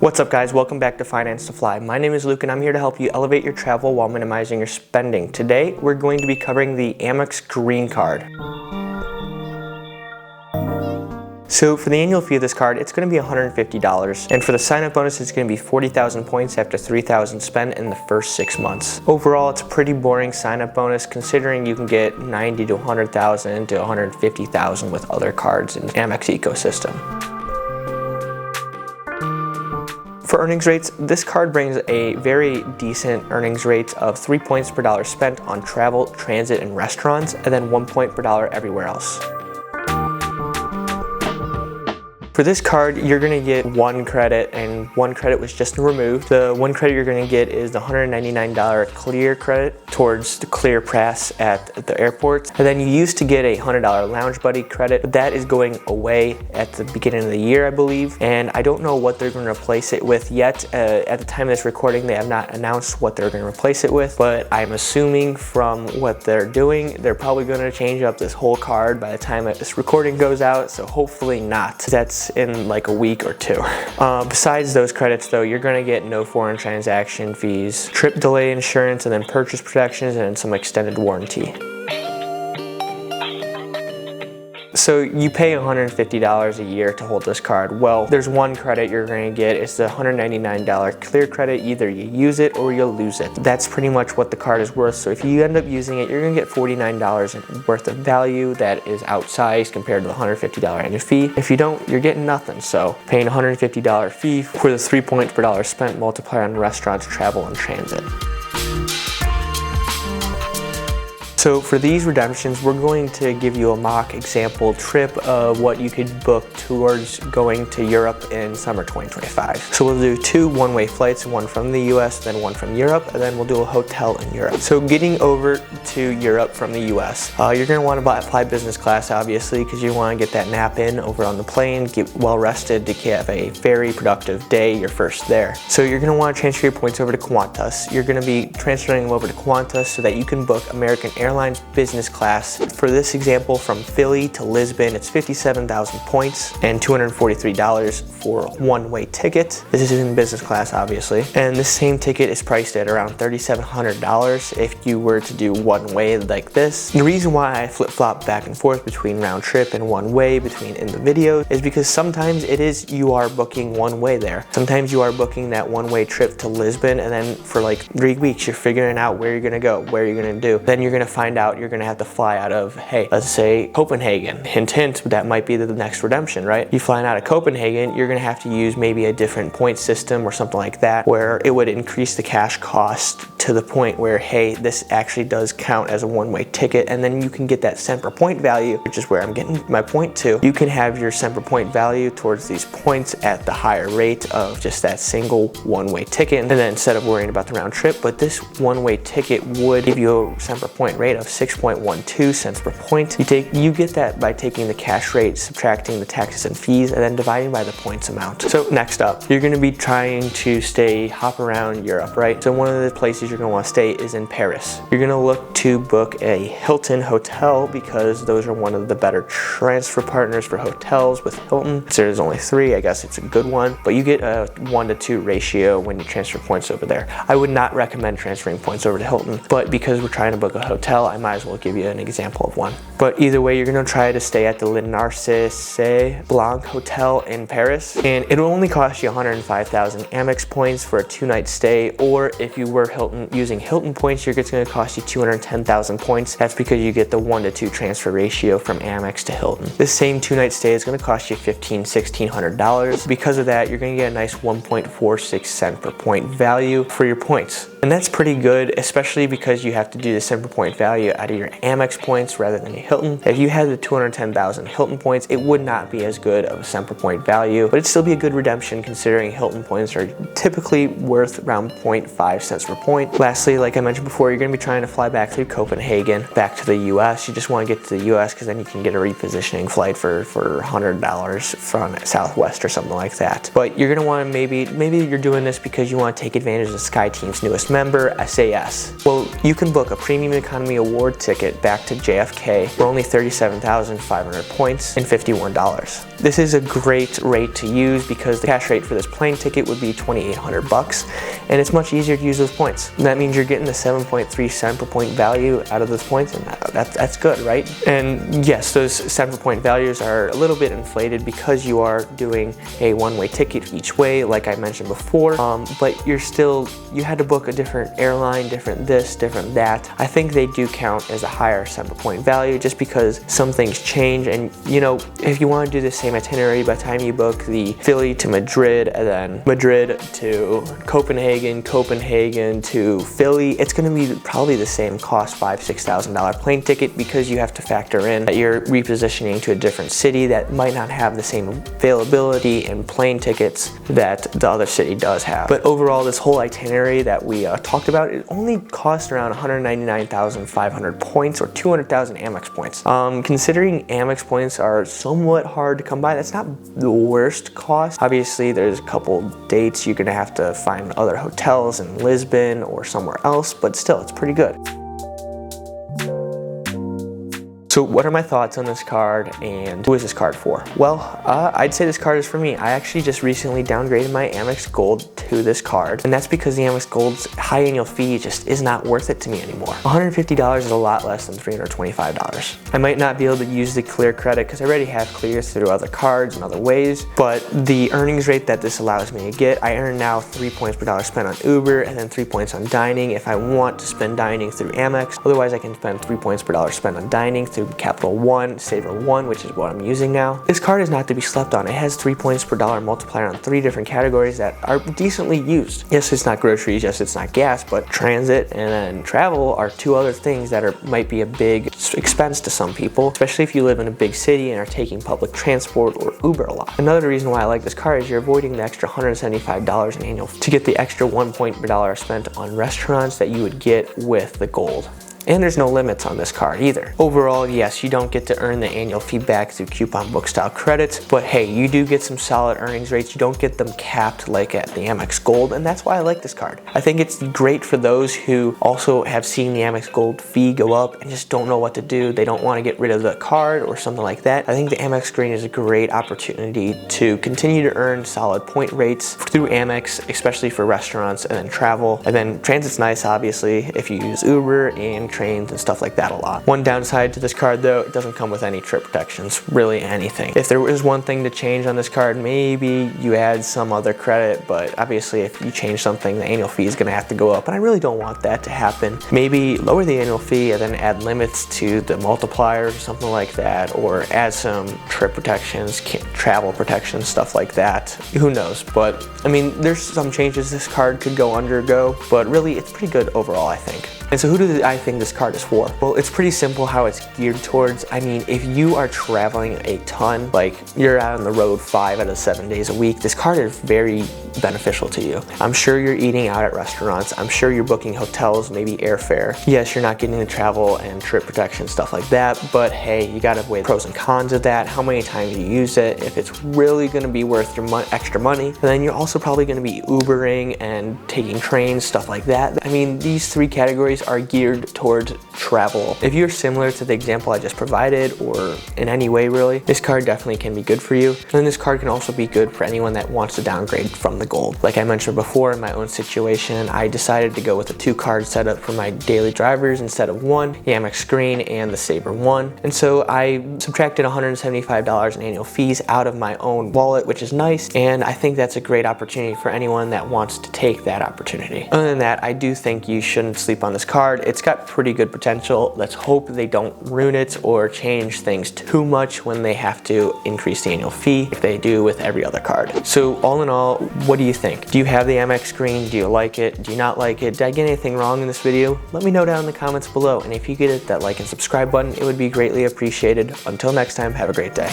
What's up guys, welcome back to Finance to Fly. My name is Luke and I'm here to help you elevate your travel while minimizing your spending. Today we're going to be covering the AmEx Green Card. So for the annual fee of this card, it's going to be $150, and for the sign-up bonus, it's going to be 40,000 points after 3,000 spent in the first 6 months. Overall, it's a pretty boring sign-up bonus considering you can get 90 to 100,000 to 150,000 with other cards in the AmEx ecosystem. For earnings rates, this card brings a very decent earnings rate of 3 points per dollar spent on travel, transit, and restaurants, and then 1 point per dollar everywhere else. For this card, you're going to get 1 credit, and 1 credit was just removed. The 1 credit you're going to get is the $199 clear credit towards the clear pass at the airport. And then you used to get a $100 Lounge Buddy credit, but that is going away at the beginning of the year, I believe. And I don't know what they're going to replace it with yet. At the time of this recording, they have not announced what they're going to replace it with, but I'm assuming from what they're doing, they're probably going to change up this whole card by the time that this recording goes out, so hopefully not. That's in like a week or 2. Besides those credits though, you're going to get no foreign transaction fees, trip delay insurance, and then purchase protections and some extended warranty. So you pay $150 a year to hold this card. Well, there's 1 credit you're going to get. It's the $199 clear credit. Either you use it or you'll lose it. That's pretty much what the card is worth. So if you end up using it, you're going to get $49 worth of value. That is outsized compared to the $150 annual fee. If you don't, you're getting nothing. So paying a $150 fee for the 3 points per dollar spent multiplied on restaurants, travel, and transit. So for these redemptions, we're going to give you a mock example trip of what you could book towards going to Europe in summer 2025. So we'll do 2 one-way flights, one from the US, then one from Europe, and then we'll do a hotel in Europe. So getting over to Europe from the US, you're going to want to fly business class, obviously, because you want to get that nap in over on the plane, get well rested to have a very productive day, your first there. So you're going to want to transfer your points over to Qantas. You're going to be transferring them over to Qantas so that you can book American Airlines business class. For this example, from Philly to Lisbon, it's 57,000 points and $243 for a one-way ticket. This is in business class, obviously. And this same ticket is priced at around $3,700 if you were to do one way like this. The reason why I flip-flop back and forth between round trip and one way in the video is because sometimes you are booking one way there. Sometimes you are booking that one-way trip to Lisbon, and then for like 3 weeks, you're figuring out where you're gonna go, where you're gonna do. Then you're gonna find out you're gonna have to fly out of, hey, let's say Copenhagen. Hint, hint, that might be the next redemption, right? You flying out of Copenhagen, you're gonna have to use maybe a different point system or something like that, where it would increase the cash cost to the point where, hey, this actually does count as a one-way ticket, and then you can get that cent per point value, which is where I'm getting my point to. You can have your cent per point value towards these points at the higher rate of just that single one-way ticket, and then instead of worrying about the round trip, but this one-way ticket would give you a cent per point rate of 6.12 cents per point. You get that by taking the cash rate, subtracting the taxes and fees, and then dividing by the points amount. So next up, you're going to be trying to hop around Europe, right? So one of the places you're going to want to stay is in Paris. You're going to look to book a Hilton hotel because those are one of the better transfer partners for hotels with Hilton. So there's only 3, I guess it's a good one, but you get a 1-to-2 ratio when you transfer points over there. I would not recommend transferring points over to Hilton, but because we're trying to book a hotel, I might as well give you an example of one. But either way, you're going to try to stay at the Le Narcisse Blanc Hotel in Paris, and it'll only cost you 105,000 Amex points for a 2-night stay, or if you were using Hilton points, it's going to cost you 210,000 points. That's because you get the 1-to-2 transfer ratio from Amex to Hilton. This same 2-night stay is going to cost you $1,600. Because of that, you're going to get a nice 1.46 cent per point value for your points. And that's pretty good, especially because you have to do the cent per point value out of your Amex points rather than your Hilton. If you had the 210,000 Hilton points, it would not be as good of a cent per point value, but it'd still be a good redemption considering Hilton points are typically worth around 0.5 cents per point. Lastly, like I mentioned before, you're going to be trying to fly back through Copenhagen back to the US. You just want to get to the US because then you can get a repositioning flight for $100 from Southwest or something like that. But you're going to want to maybe you're doing this because you want to take advantage of SkyTeam's newest member, SAS. Well, you can book a premium economy Army Award ticket back to JFK for only 37,500 points and $51. This is a great rate to use because the cash rate for this plane ticket would be $2,800, and it's much easier to use those points. And that means you're getting the 7.3 cent per point value out of those points, and that's good, right? And yes, those cent per point values are a little bit inflated because you are doing a one-way ticket each way, like I mentioned before, but you had to book a different airline, different this, different that. I think they do count as a higher cent per point value just because some things change, and you know, if you want to do the same itinerary, by the time you book the Philly to Madrid and then Madrid to Copenhagen, Copenhagen to Philly, it's going to be probably the same cost, $5,000–6,000 plane ticket, because you have to factor in that you're repositioning to a different city that might not have the same availability in plane tickets that the other city does have. But overall, this whole itinerary that we talked about, it only cost around 199,500 points or 200,000 Amex points. Considering Amex points are somewhat hard to come by, that's not the worst cost. Obviously, there's a couple dates you're gonna have to find other hotels in Lisbon or somewhere else, but still, it's pretty good. So what are my thoughts on this card, and who is this card for? Well, I'd say this card is for me. I actually just recently downgraded my Amex Gold to this card, and that's because the Amex Gold's high annual fee just is not worth it to me anymore. $150 is a lot less than $325. I might not be able to use the Clear credit because I already have Clear through other cards and other ways, but the earnings rate that this allows me to get, I earn now 3 points per dollar spent on Uber and then 3 points on dining if I want to spend dining through Amex. Otherwise, I can spend 3 points per dollar spent on dining through Capital One, Saver One, which is what I'm using now. This card is not to be slept on. It has 3 points per dollar multiplier on 3 different categories that are decently used. Yes, it's not groceries, yes, it's not gas, but transit and then travel are 2 other things that might be a big expense to some people, especially if you live in a big city and are taking public transport or Uber a lot. Another reason why I like this card is you're avoiding the extra $175 in annual to get the extra 1 point per dollar spent on restaurants that you would get with the Gold. And there's no limits on this card either. Overall, yes, you don't get to earn the annual fee back through coupon book style credits, but hey, you do get some solid earnings rates. You don't get them capped like at the Amex Gold, and that's why I like this card. I think it's great for those who also have seen the Amex Gold fee go up and just don't know what to do. They don't want to get rid of the card or something like that. I think the Amex Green is a great opportunity to continue to earn solid point rates through Amex, especially for restaurants and then travel. And then transit's nice, obviously, if you use Uber and trains and stuff like that a lot. One downside to this card though, it doesn't come with any trip protections, really anything. If there was one thing to change on this card, maybe you add some other credit, but obviously if you change something, the annual fee is gonna have to go up, and I really don't want that to happen. Maybe lower the annual fee and then add limits to the multipliers or something like that, or add some trip protections, travel protections, stuff like that. Who knows? But I mean, there's some changes this card could undergo, but really it's pretty good overall, I think. And so who do I think this card is for? Well, it's pretty simple how it's geared towards. I mean, if you are traveling a ton, like you're out on the road 5 out of 7 days a week, this card is very beneficial to you. I'm sure you're eating out at restaurants. I'm sure you're booking hotels, maybe airfare. Yes, you're not getting the travel and trip protection, stuff like that, but hey, you gotta weigh the pros and cons of that. How many times you use it, if it's really gonna be worth your extra money. And then you're also probably gonna be Ubering and taking trains, stuff like that. I mean, these 3 categories are geared towards travel. If you're similar to the example I just provided, or in any way really, this card definitely can be good for you. And then this card can also be good for anyone that wants to downgrade from the Gold. Like I mentioned before, in my own situation, I decided to go with a 2-card setup for my daily drivers instead of 1, the Amex Green and the Saver One. And so I subtracted $175 in annual fees out of my own wallet, which is nice, and I think that's a great opportunity for anyone that wants to take that opportunity. Other than that, I do think you shouldn't sleep on this card. It's got pretty good potential. Let's hope they don't ruin it or change things too much when they have to increase the annual fee, if they do with every other card. So all in all, what do you think? Do you have the Amex Green? Do you like it? Do you not like it? Did I get anything wrong in this video? Let me know down in the comments below, and if you get that like and subscribe button, it would be greatly appreciated. Until next time, have a great day.